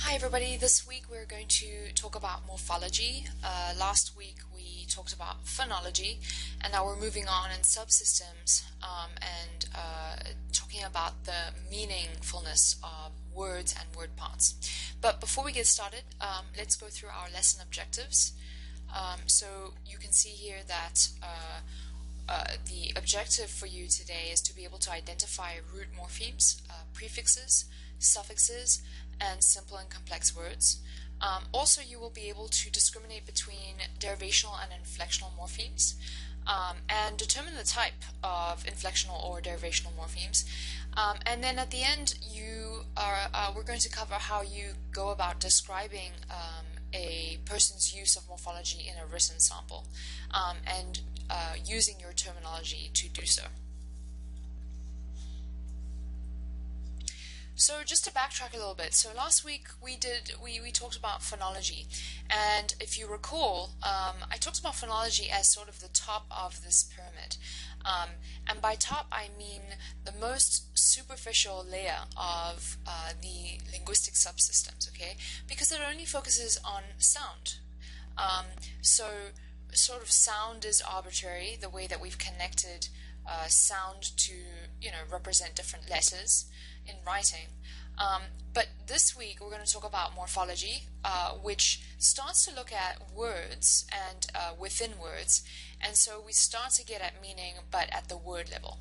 Hi everybody, this week we're going to talk about morphology. Last week we talked about phonology, and now we're moving on in subsystems and talking about the meaningfulness of words and word parts. But before we get started, let's go through our lesson objectives. So you can see here that the objective for you today is to be able to identify root morphemes, prefixes, suffixes, and simple and complex words. Also, you will be able to discriminate between derivational and inflectional morphemes and determine the type of inflectional or derivational morphemes. And then at the end, we're going to cover how you go about describing a person's use of morphology in a written sample and using your terminology to do so. So just to backtrack a little bit, so last week we talked about phonology, and if you recall, I talked about phonology as sort of the top of this pyramid, and by top I mean the most superficial layer of the linguistic subsystems, okay? Because it only focuses on sound. So sort of sound is arbitrary, the way that we've connected sound to, represent different letters in writing. But this week we're going to talk about morphology, which starts to look at words and within words, and so we start to get at meaning but at the word level.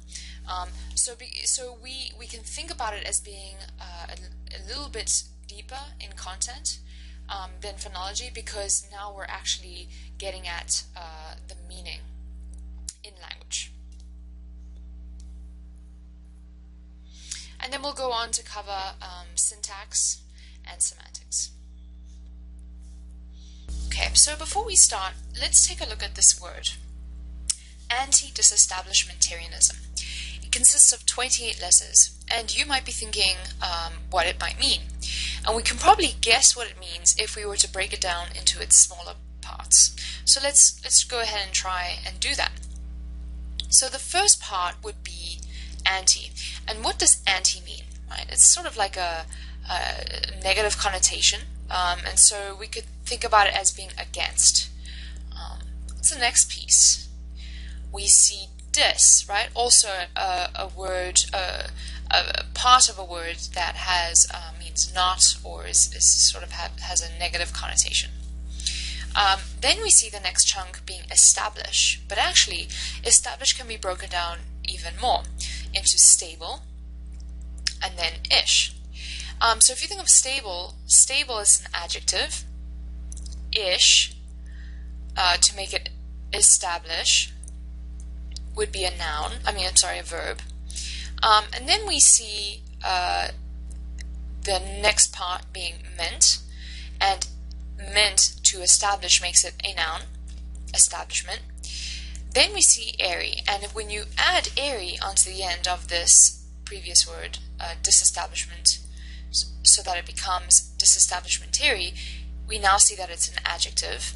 So we can think about it as being a little bit deeper in content than phonology, because now we're actually getting at the meaning in language. And then we'll go on to cover syntax and semantics. Okay, so before we start, let's take a look at this word. Anti-disestablishmentarianism. It consists of 28 letters, and you might be thinking what it might mean. And we can probably guess what it means if we were to break it down into its smaller parts. So let's go ahead and try and do that. So the first part would be anti. And what does anti mean? Right? It's sort of like a negative connotation, and so we could think about it as being against. What's the next piece? We see dis, right? Also a word, a part of a word that has means not, or is sort of has a negative connotation. Then we see the next chunk being establish, but actually establish can be broken down even more into stable and then ish. So if you think of stable is an adjective, ish, to make it establish, would be a noun, a verb. And then we see the next part being meant, and meant to establish makes it a noun, establishment. Then we see airy, and when you add airy onto the end of this previous word, disestablishment, so that it becomes disestablishmentary, we now see that it's an adjective.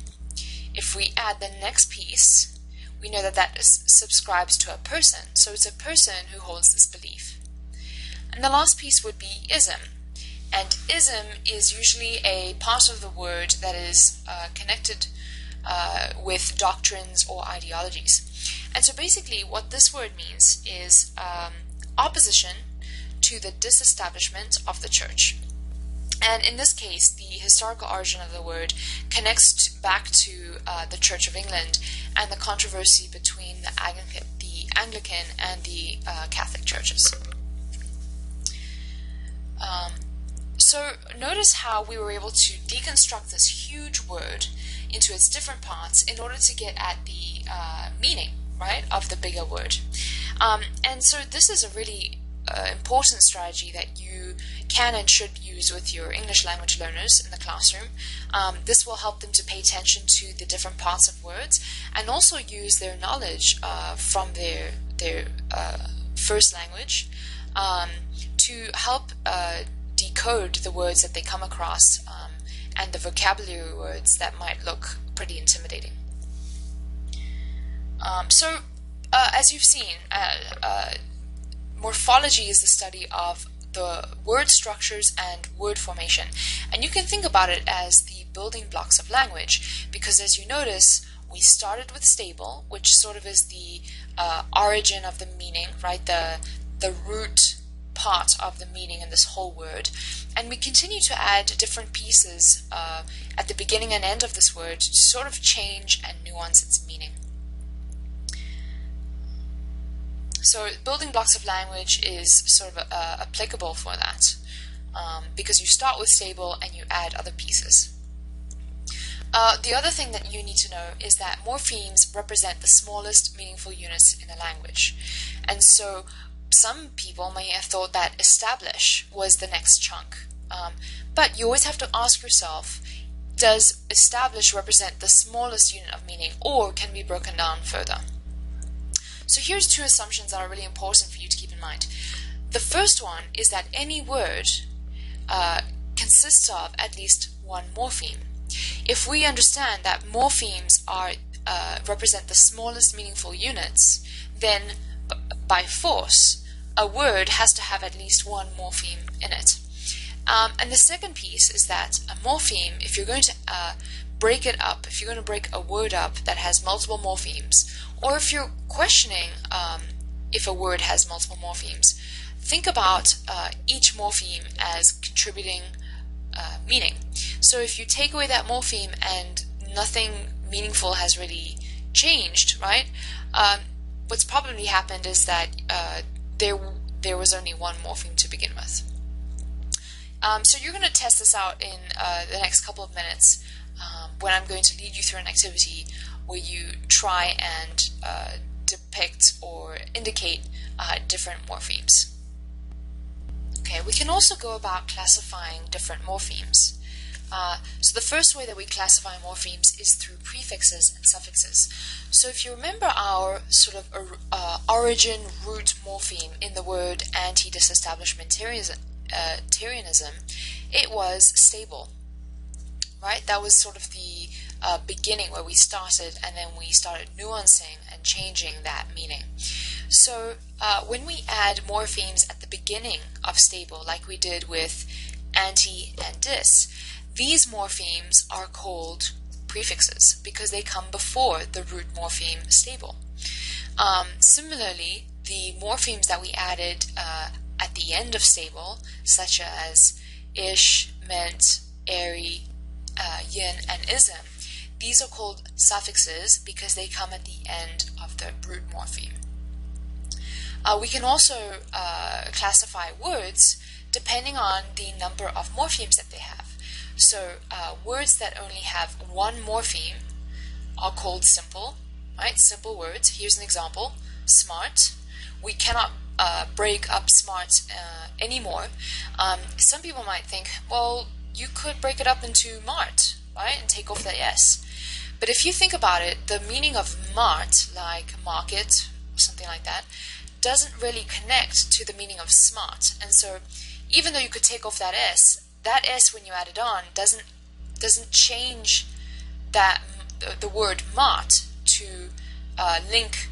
If we add the next piece, we know that that subscribes to a person, so it's a person who holds this belief. And the last piece would be ism, and ism is usually a part of the word that is connected with doctrines or ideologies. And so basically what this word means is opposition to the disestablishment of the church. And in this case, the historical origin of the word connects back to the Church of England and the controversy between the Anglican and the Catholic churches. So notice how we were able to deconstruct this huge word into its different parts in order to get at the meaning, right, of the bigger word. And so this is a really important strategy that you can and should use with your English language learners in the classroom. This will help them to pay attention to the different parts of words and also use their knowledge from their first language to help decode the words that they come across and the vocabulary words that might look pretty intimidating. As you've seen, morphology is the study of the word structures and word formation. And you can think about it as the building blocks of language, because as you notice, we started with stable, which sort of is the origin of the meaning, right? The root part of the meaning in this whole word. And we continue to add different pieces at the beginning and end of this word to sort of change and nuance its meaning. So building blocks of language is sort of applicable for that, because you start with stable and you add other pieces. The other thing that you need to know is that morphemes represent the smallest meaningful units in a language. And so some people may have thought that establish was the next chunk. But you always have to ask yourself, does establish represent the smallest unit of meaning, or can be broken down further? So here's two assumptions that are really important for you to keep in mind. The first one is that any word consists of at least one morpheme. If we understand that morphemes are represent the smallest meaningful units, then by force, a word has to have at least one morpheme in it. And the second piece is that a morpheme, if you're going to break it up, if you're going to break a word up that has multiple morphemes, or if you're questioning if a word has multiple morphemes, think about each morpheme as contributing meaning. So if you take away that morpheme and nothing meaningful has really changed, right? What's probably happened is that there was only one morpheme to begin with. So you're going to test this out in the next couple of minutes when I'm going to lead you through an activity where you try and depict or indicate different morphemes. Okay, we can also go about classifying different morphemes. So the first way that we classify morphemes is through prefixes and suffixes. So if you remember our sort of origin root morpheme in the word anti-disestablishmentarianism, it was stable, right? That was sort of the beginning where we started, and then we started nuancing and changing that meaning. So when we add morphemes at the beginning of stable, like we did with anti and dis, these morphemes are called prefixes because they come before the root morpheme stable. Similarly, the morphemes that we added at the end of stable, such as ish, ment, airy, yin, and ism, these are called suffixes because they come at the end of the root morpheme. We can also classify words depending on the number of morphemes that they have. So words that only have one morpheme are called simple, right? Simple words. Here's an example: smart. We cannot break up smart anymore. Some people might think, well, you could break it up into mart, right, and take off the s. But if you think about it, the meaning of mart, like market, something like that, doesn't really connect to the meaning of smart. And so even though you could take off that s when you add it on doesn't change that the word mart to link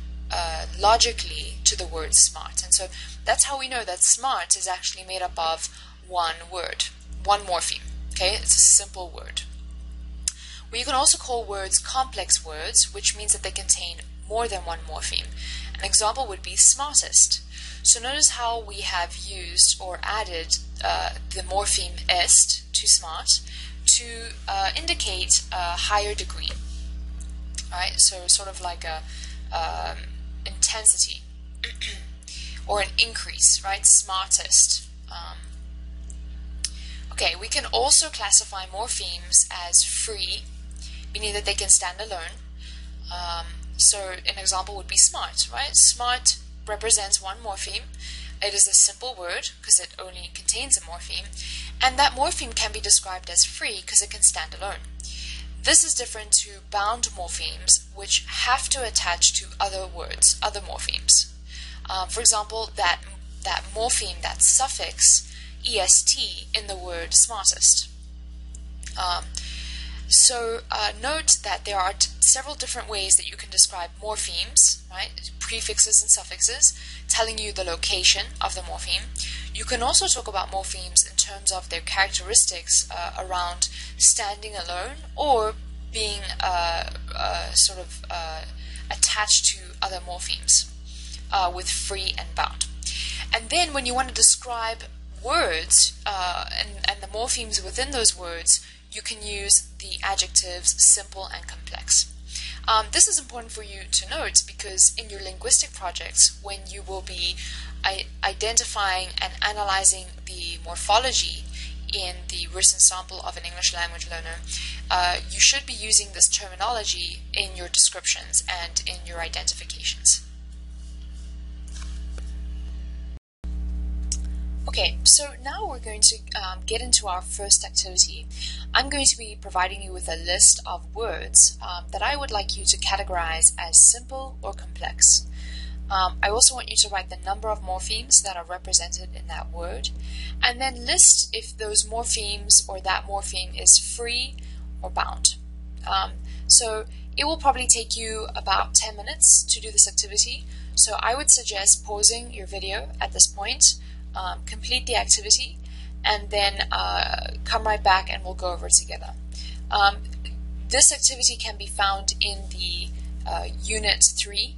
logically to the word smart. And so that's how we know that smart is actually made up of one word, one morpheme. Okay, it's a simple word. We can also call words complex words, which means that they contain more than one morpheme. An example would be smartest. So notice how we have used or added the morpheme est to smart to indicate a higher degree. Right? So sort of like a intensity or an increase, right? Smartest. Okay, we can also classify morphemes as free, meaning that they can stand alone. So an example would be smart, right? Smart represents one morpheme. It is a simple word because it only contains a morpheme, and that morpheme can be described as free because it can stand alone. This is different to bound morphemes, which have to attach to other words, other morphemes. For example, that morpheme, that suffix est in the word smartest. So note that there are several different ways that you can describe morphemes, right? Prefixes and suffixes, telling you the location of the morpheme. You can also talk about morphemes in terms of their characteristics around standing alone or being attached to other morphemes with free and bound. And then when you want to describe words and the morphemes within those words, you can use the adjectives simple and complex. This is important for you to note because in your linguistic projects, when you will be identifying and analyzing the morphology in the written sample of an English language learner, you should be using this terminology in your descriptions and in your identifications. Okay, so now we're going to get into our first activity. I'm going to be providing you with a list of words that I would like you to categorize as simple or complex. I also want you to write the number of morphemes that are represented in that word, and then list if those morphemes or that morpheme is free or bound. So it will probably take you about 10 minutes to do this activity, so I would suggest pausing your video at this point, complete the activity, and then come right back and we'll go over it together. This activity can be found in the Unit 3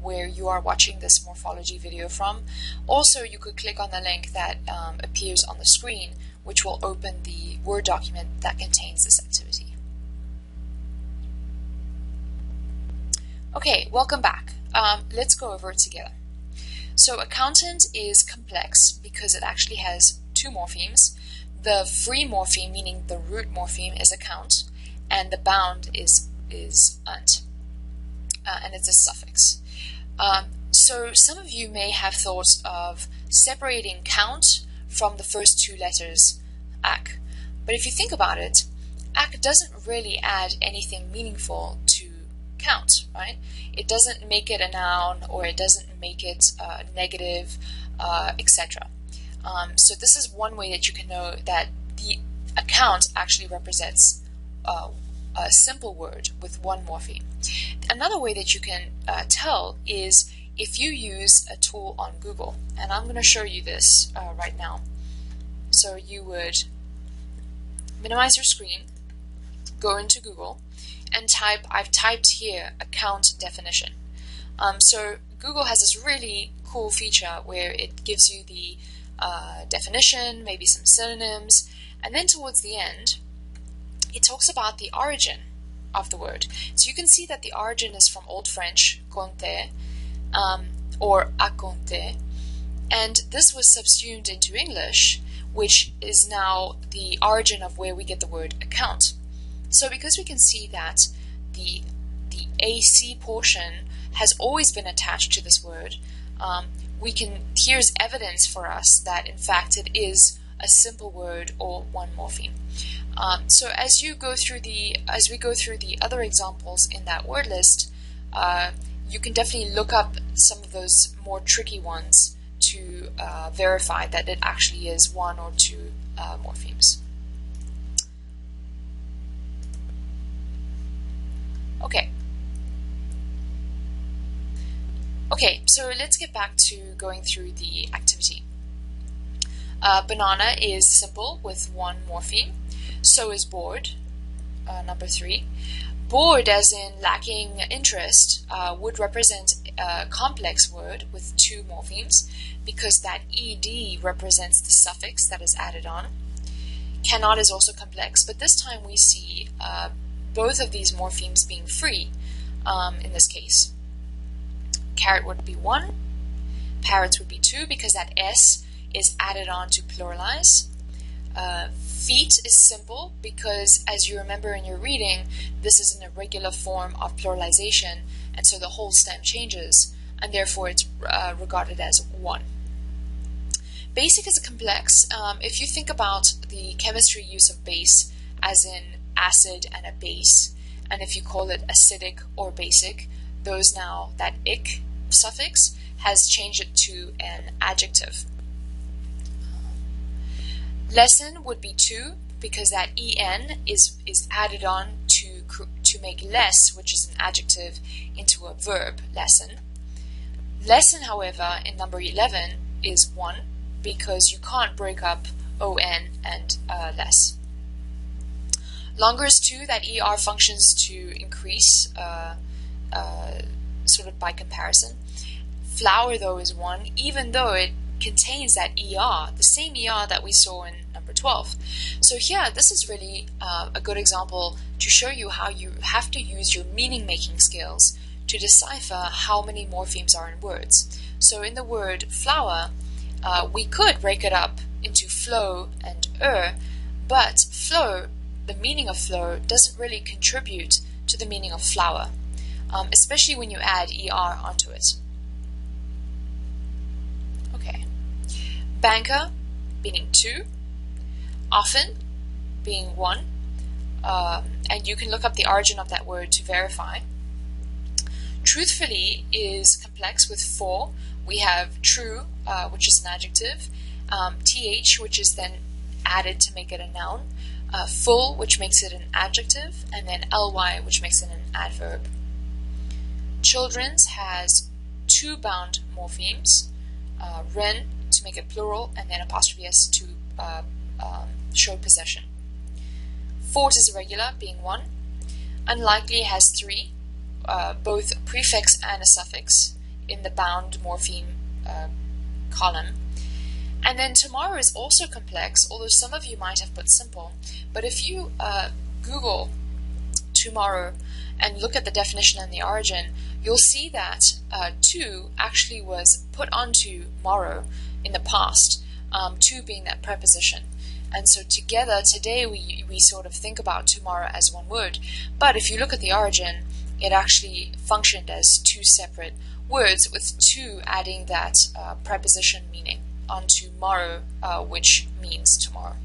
where you are watching this morphology video from. Also, you could click on the link that appears on the screen, which will open the Word document that contains this activity. Okay, welcome back. Let's go over it together. So accountant is complex because it actually has two morphemes. The free morpheme, meaning the root morpheme, is account, and the bound is unt, and it's a suffix. So some of you may have thought of separating count from the first two letters, ak. But if you think about it, ak doesn't really add anything meaningful to count, right? It doesn't make it a noun, or it doesn't make it negative, etc. So this is one way that you can know that the account actually represents a simple word with one morpheme. Another way that you can tell is if you use a tool on Google, and I'm going to show you this right now. So you would minimize your screen, go into Google, and I've typed here account definition. So Google has this really cool feature where it gives you the definition, maybe some synonyms, and then towards the end it talks about the origin of the word. So you can see that the origin is from Old French, compter, or à compter, and this was subsumed into English, which is now the origin of where we get the word account. So because we can see that the AC portion has always been attached to this word, here's evidence for us that in fact it is a simple word or one morpheme. So as we go through the other examples in that word list, you can definitely look up some of those more tricky ones to verify that it actually is one or two morphemes. Okay, so let's get back to going through the activity. Banana is simple with one morpheme. So is bored, number 3. Bored, as in lacking interest, would represent a complex word with two morphemes because that ed represents the suffix that is added on. Cannot is also complex, but this time we see both of these morphemes being free in this case. Carrot would be 1, parrots would be 2 because that s is added on to pluralize. Feet is simple because, as you remember in your reading, this is an irregular form of pluralization, and so the whole stem changes, and therefore it's regarded as 1. Basic is complex. If you think about the chemistry use of base as in acid and a base, and if you call it acidic or basic, those now, that ic suffix has changed it to an adjective. Lesson would be 2 because that en is added on to to make less, which is an adjective, into a verb, lesson. Lesson, however, in number 11 is 1 because you can't break up on and less. Longer is 2, that ER functions to increase sort of by comparison. Flower, though, is 1, even though it contains that ER, the same ER that we saw in number 12. So here, this is really a good example to show you how you have to use your meaning-making skills to decipher how many morphemes are in words. So in the word flower, we could break it up into flow and but flow, the meaning of flow, doesn't really contribute to the meaning of flower, especially when you add ER onto it. Okay. Banker, meaning 2. Often, being 1. And you can look up the origin of that word to verify. Truthfully is complex with 4. We have true, which is an adjective, th, which is then added to make it a noun, full, which makes it an adjective, and then ly, which makes it an adverb. Children's has 2 bound morphemes, ren to make it plural, and then apostrophe s to show possession. Fort is irregular, being 1. Unlikely has 3, both a prefix and a suffix in the bound morpheme column. And then tomorrow is also complex, although some of you might have put simple. But if you Google tomorrow and look at the definition and the origin, you'll see that to actually was put onto morrow in the past, to being that preposition. And so together, today, we sort of think about tomorrow as one word. But if you look at the origin, it actually functioned as 2 separate words, with 2 adding that preposition meaning onto morrow, which means tomorrow.